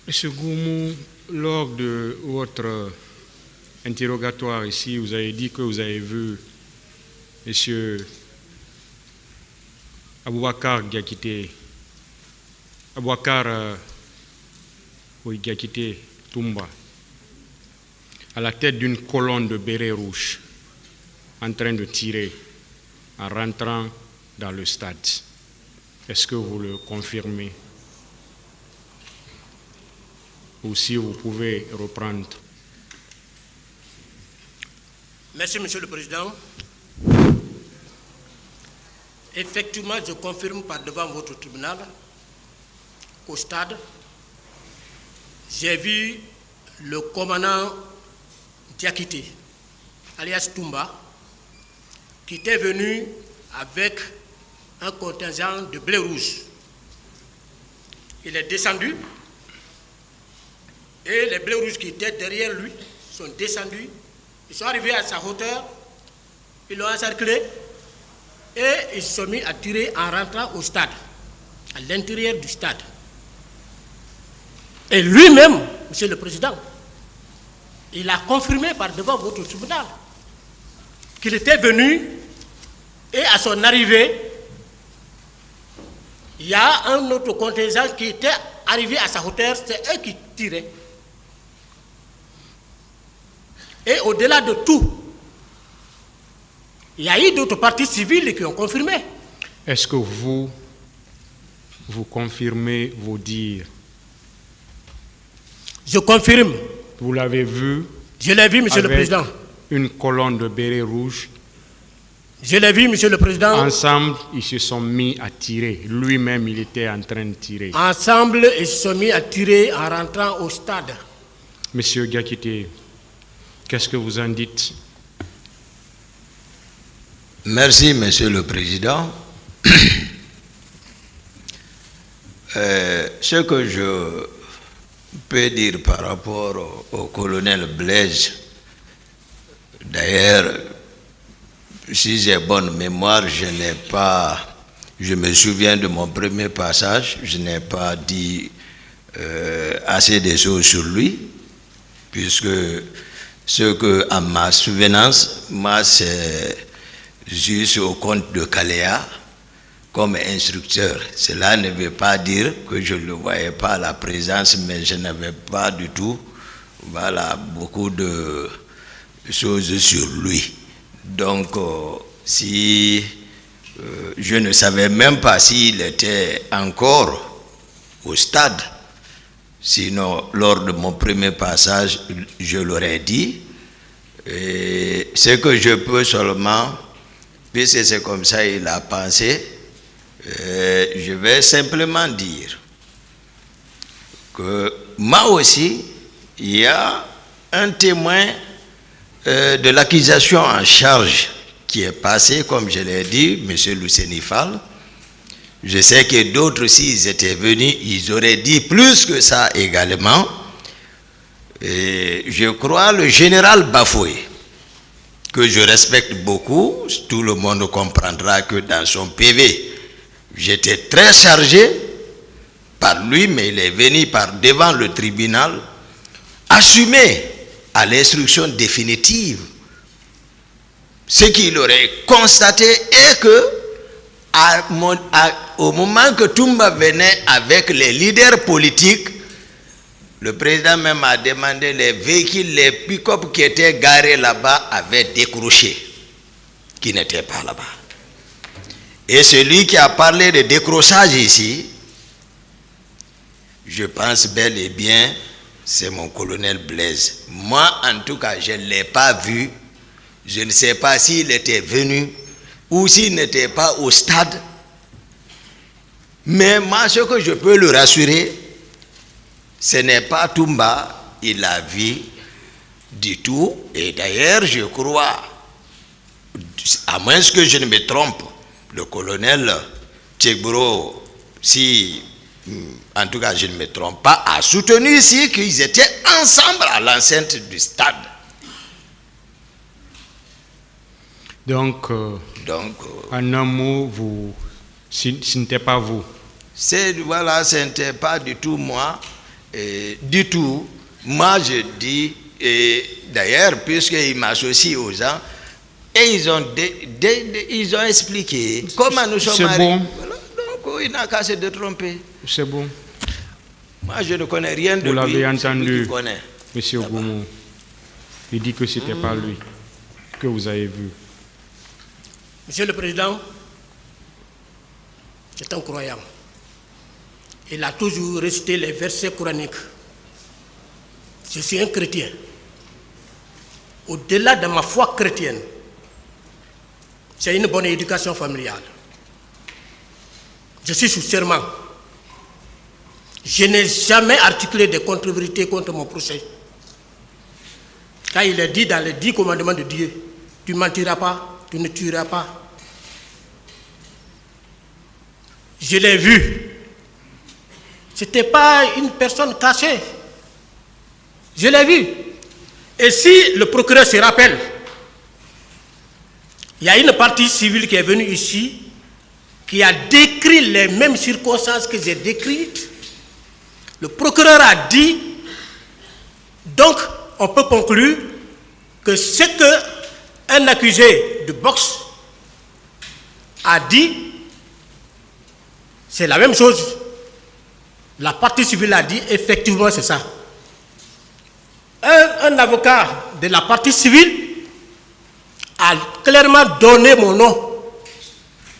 Monsieur Goumou, lors de votre interrogatoire ici, vous avez dit que vous avez vu Monsieur Aboubakar Diakité, Diakité Toumba, à la tête d'une colonne de bérets rouges, en train de tirer en rentrant dans le stade. Est-ce que vous le confirmez? Ou si vous pouvez reprendre. Merci, Monsieur le Président. Effectivement, je confirme par devant votre tribunal qu'au stade, j'ai vu le commandant Diakité, alias Toumba, qui était venu avec un contingent de blé rouge. Il est descendu et les blés rouges qui étaient derrière lui sont descendus. Ils sont arrivés à sa hauteur, ils l'ont encerclé et ils se sont mis à tirer en rentrant au stade, à l'intérieur du stade. Et lui-même, Monsieur le Président, il a confirmé par devant votre tribunal qu'il était venu et à son arrivée, il y a un autre contingent qui était arrivé à sa hauteur, c'est eux qui tiraient. Et au-delà de tout, il y a eu d'autres parties civiles qui ont confirmé. Est-ce que vous confirmez vos dires? Je confirme. Vous l'avez vu? Je l'ai vu, Monsieur le Président. Une colonne de bérets rouges. Je l'ai vu, Monsieur le Président. Ensemble, ils se sont mis à tirer. Lui-même, il était en train de tirer. Ensemble, ils se sont mis à tirer en rentrant au stade. Monsieur Diakité, qu'est-ce que vous en dites? Merci, Monsieur le Président. Ce que je peux dire par rapport au colonel Blaise, d'ailleurs, si j'ai bonne mémoire, je me souviens de mon premier passage, je n'ai pas dit assez de choses sur lui, puisque ce que, à ma souvenance, moi, c'est juste au compte de Caléa comme instructeur. Cela ne veut pas dire que je ne le voyais pas à la présence, mais je n'avais pas du tout, beaucoup de choses sur lui. Donc, je ne savais même pas s'il était encore au stade. Sinon, lors de mon premier passage, je l'aurais dit. Et ce que je peux seulement, puisque c'est comme ça il a pensé, je vais simplement dire que moi aussi, il y a un témoin de l'accusation en charge qui est passé, comme je l'ai dit, M. Lucénifal. Je sais que d'autres, s'ils étaient venus, ils auraient dit plus que ça également. Et je crois le général Bafoué, que je respecte beaucoup, tout le monde comprendra que dans son PV, j'étais très chargé par lui, mais il est venu par devant le tribunal, assumer à l'instruction définitive ce qu'il aurait constaté et que au moment que Toumba venait avec les leaders politiques, le président même a demandé les véhicules, les pick-up qui étaient garés là-bas avaient décroché, qui n'étaient pas là-bas. Et celui qui a parlé de décrochage ici, je pense bel et bien, c'est mon colonel Blaise. Moi, en tout cas, je ne l'ai pas vu. Je ne sais pas s'il était venu ou s'il n'était pas au stade. Mais moi, ce que je peux le rassurer, ce n'est pas Toumba, il l'a vu du tout. Et d'ailleurs, je crois, à moins que je ne me trompe, le colonel Tchegbro, si, en tout cas je ne me trompe pas, a soutenu ici qu'ils étaient ensemble à l'enceinte du stade. Donc, en un mot, ce n'était pas vous. Voilà, ce n'était pas du tout moi. du tout. Moi, je dis, d'ailleurs, puisqu'il m'associe aux gens, et ils ont expliqué comment nous sommes arrivés. Bon. Voilà, donc, il n'a qu'à se tromper. C'est bon. Moi, je ne connais rien de lui. Vous l'avez lui entendu, qui connaît. M. Goumou. Il dit que ce n'était pas lui que vous avez vu. Monsieur le Président, c'est un croyant. Il a toujours récité les versets coraniques. Je suis un chrétien. Au-delà de ma foi chrétienne, c'est une bonne éducation familiale. Je suis sous serment. Je n'ai jamais articulé des contre-vérités contre mon procès. Quand il est dit dans les 10 commandements de Dieu, tu ne mentiras pas, tu ne tueras pas. Je l'ai vu. Ce n'était pas une personne cachée. Je l'ai vu. Et si le procureur se rappelle, il y a une partie civile qui est venue ici, qui a décrit les mêmes circonstances que j'ai décrites. Le procureur a dit, donc on peut conclure que ce qu'un accusé de boxe a dit, c'est la même chose. La partie civile a dit, effectivement c'est ça. Un avocat de la partie civile a clairement donné mon nom,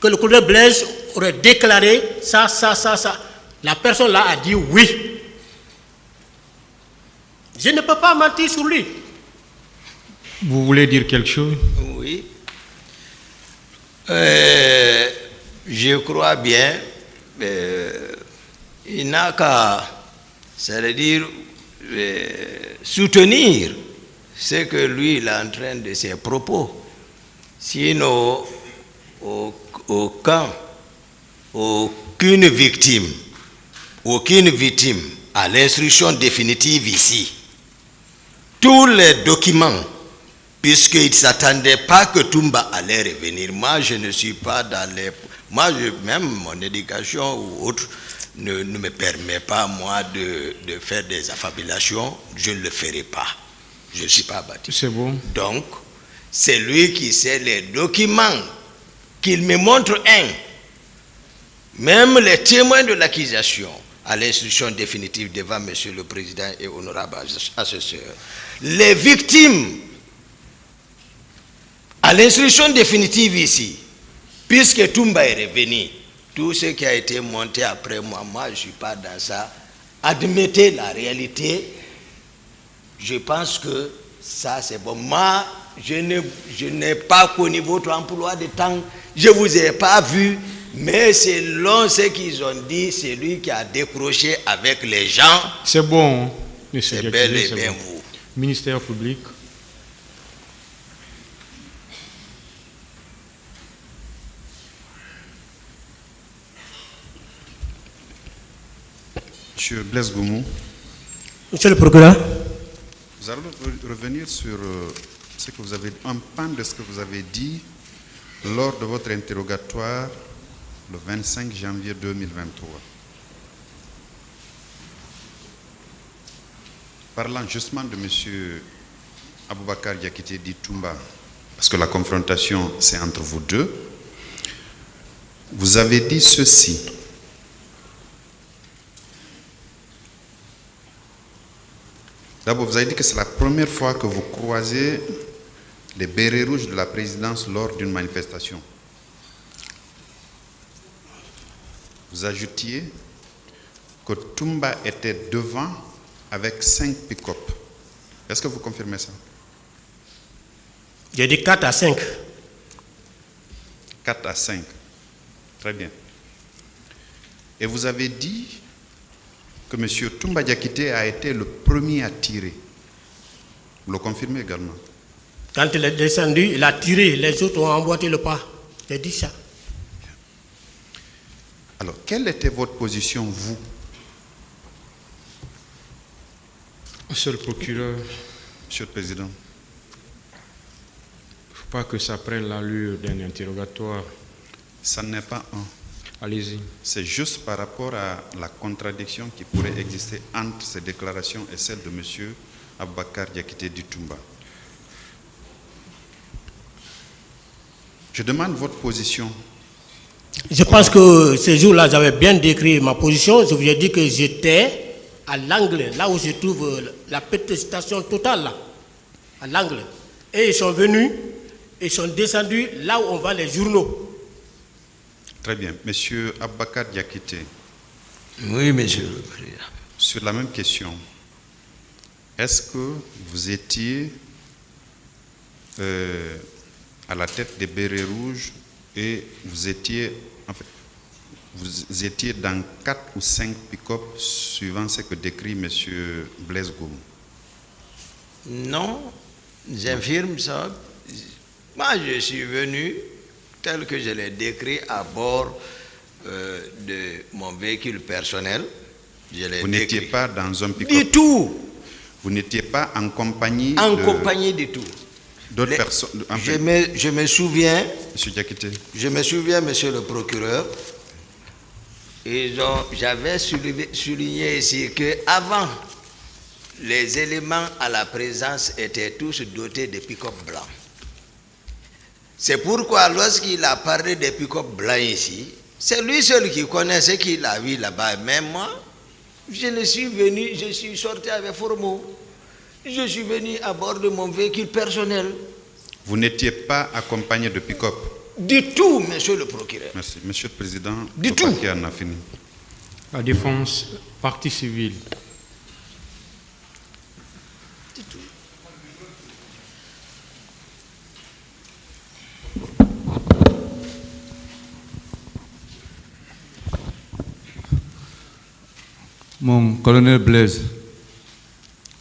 que le colonel Blaise aurait déclaré ça. La personne là a dit oui. Je ne peux pas mentir sur lui. Vous voulez dire quelque chose? Oui. Je crois bien, il n'a qu'à, c'est-à-dire, soutenir ce que lui il est en train de ses propos. Sinon, aucune victime à l'instruction définitive ici. Tous les documents, puisqu'il ne s'attendait pas que Toumba allait revenir. Moi, je ne suis pas dans les... Même mon éducation ou autre ne me permet pas, moi, de faire des affabulations. Je ne le ferai pas. Je ne suis pas bâti. C'est bon. Donc, c'est lui qui sait les documents, qu'il me montre un. Même les témoins de l'accusation, à l'instruction définitive devant M. le Président et honorable assesseur. Les victimes, à l'instruction définitive ici, puisque Toumba est revenu, tout ce qui a été monté après moi, je ne suis pas dans ça. Admettez la réalité. Je pense que ça c'est bon. Moi, je n'ai pas connu votre emploi de temps. Je ne vous ai pas vu. Mais selon ce qu'ils ont dit, c'est lui qui a décroché avec les gens. C'est bon, monsieur. C'est bel et bien vous. Ministère public. Monsieur Blaise Goumou. Monsieur le procureur. Nous allons revenir sur ce que vous avez, un pan de ce que vous avez dit lors de votre interrogatoire le 25 janvier 2023. Parlant justement de M. Aboubakar Diakité dit Toumba, parce que la confrontation c'est entre vous deux, vous avez dit ceci. D'abord, vous avez dit que c'est la première fois que vous croisez les bérets rouges de la présidence lors d'une manifestation. Vous ajoutiez que Toumba était devant avec 5 pick-up. Est-ce que vous confirmez ça? J'ai dit 4 à 5. 4 à 5. Très bien. Et vous avez dit que M. Toumba Diakité a été le premier à tirer. Vous le confirmez également? Quand il est descendu, il a tiré, les autres ont emboîté le pas. J'ai dit ça. Alors, quelle était votre position, vous? Monsieur le procureur. Monsieur le Président. Il ne faut pas que ça prenne l'allure d'un interrogatoire. Ça n'est pas un. Allez-y. C'est juste par rapport à la contradiction qui pourrait exister entre ces déclarations et celles de M. Aboubakar Diakité Ditumba. Je demande votre position. Je pense que ces jours-là, j'avais bien décrit ma position. Je vous ai dit que j'étais à l'angle, là où se trouve la petite station totale, là, à l'angle. Et ils sont venus, ils sont descendus là où on vend les journaux. Très bien. Monsieur Aboubakar Diakité. Oui, monsieur le président. Sur la même question, est-ce que vous étiez à la tête des bérets rouges et vous étiez dans 4 ou 5 pick-up suivant ce que décrit M. Blaise Goum? Non, j'infirme ça. Moi, je suis venu, tel que je l'ai décrit, à bord de mon véhicule personnel. Vous n'étiez pas dans un pick-up? Du tout. Vous n'étiez pas en compagnie compagnie du tout. D'autres personnes? Je me souviens, Monsieur Diakité. Je me souviens, monsieur le procureur, j'avais souligné ici qu'avant, les éléments à la présence étaient tous dotés de pick-up blancs. C'est pourquoi lorsqu'il a parlé des pick-up blancs ici, c'est lui seul qui connaît ce qu'il a vu là-bas. Mais moi, je suis sorti avec Formo. Je suis venu à bord de mon véhicule personnel. Vous n'étiez pas accompagné de pick-up? Du tout, monsieur le procureur. Merci. Monsieur le Président, du tout. en a fini. La défense, partie civile. Du tout. Mon colonel Blaise.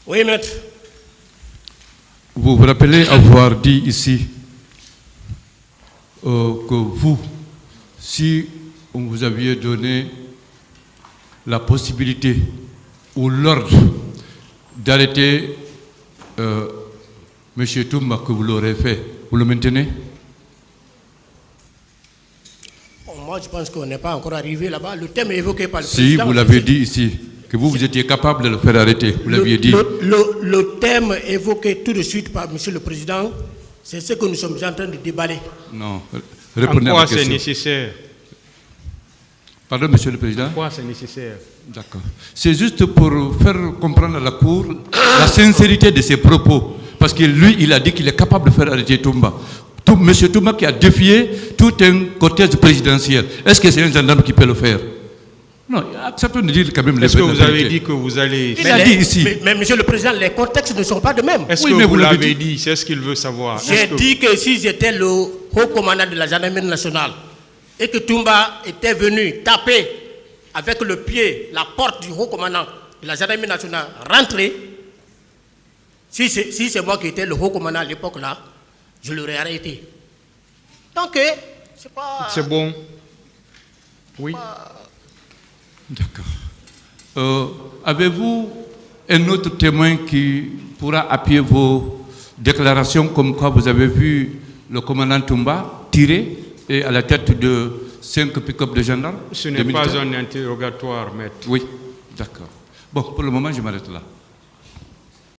Oui, maître. Vous vous rappelez avoir dit ici que vous, si on vous aviez donné la possibilité ou l'ordre d'arrêter M. Toumba, que vous l'aurez fait, vous le maintenez? Moi, je pense qu'on n'est pas encore arrivé là-bas. Le thème est évoqué par le si, président. Si, vous l'avez dit ici, que vous étiez capable de le faire arrêter. Vous l'aviez dit. Le thème évoqué tout de suite par M. le Président, c'est ce que nous sommes en train de déballer. Non, répondez à ma question. En quoi c'est nécessaire? Pardon, Monsieur le Président? Pourquoi c'est nécessaire? D'accord. C'est juste pour faire comprendre à la Cour la sincérité de ses propos. Parce que lui, il a dit qu'il est capable de faire arrêter Toumba. Monsieur Toumba qui a défié tout un cortège présidentiel. Est-ce que c'est un gendarme qui peut le faire? Non, acceptons de dire quand même les Est-ce que vous avez dit que vous allez... Il a dit ici. Mais Monsieur le Président, les contextes ne sont pas de même. Est-ce que vous l'avez dit? C'est ce qu'il veut savoir. J'ai dit que si j'étais le haut commandant de la gendarmerie nationale et que Toumba était venu taper avec le pied la porte du haut commandant de la gendarmerie nationale, rentrer, si c'est moi qui étais le haut commandant à l'époque là, je l'aurais arrêté. Donc, c'est pas... C'est bon. Oui. D'accord. Avez-vous un autre témoin qui pourra appuyer vos déclarations comme quoi vous avez vu le commandant Toumba tirer et à la tête de 5 pick-up de gendarmes? Ce n'est pas un interrogatoire, maître. Oui, d'accord. Bon, pour le moment, je m'arrête là.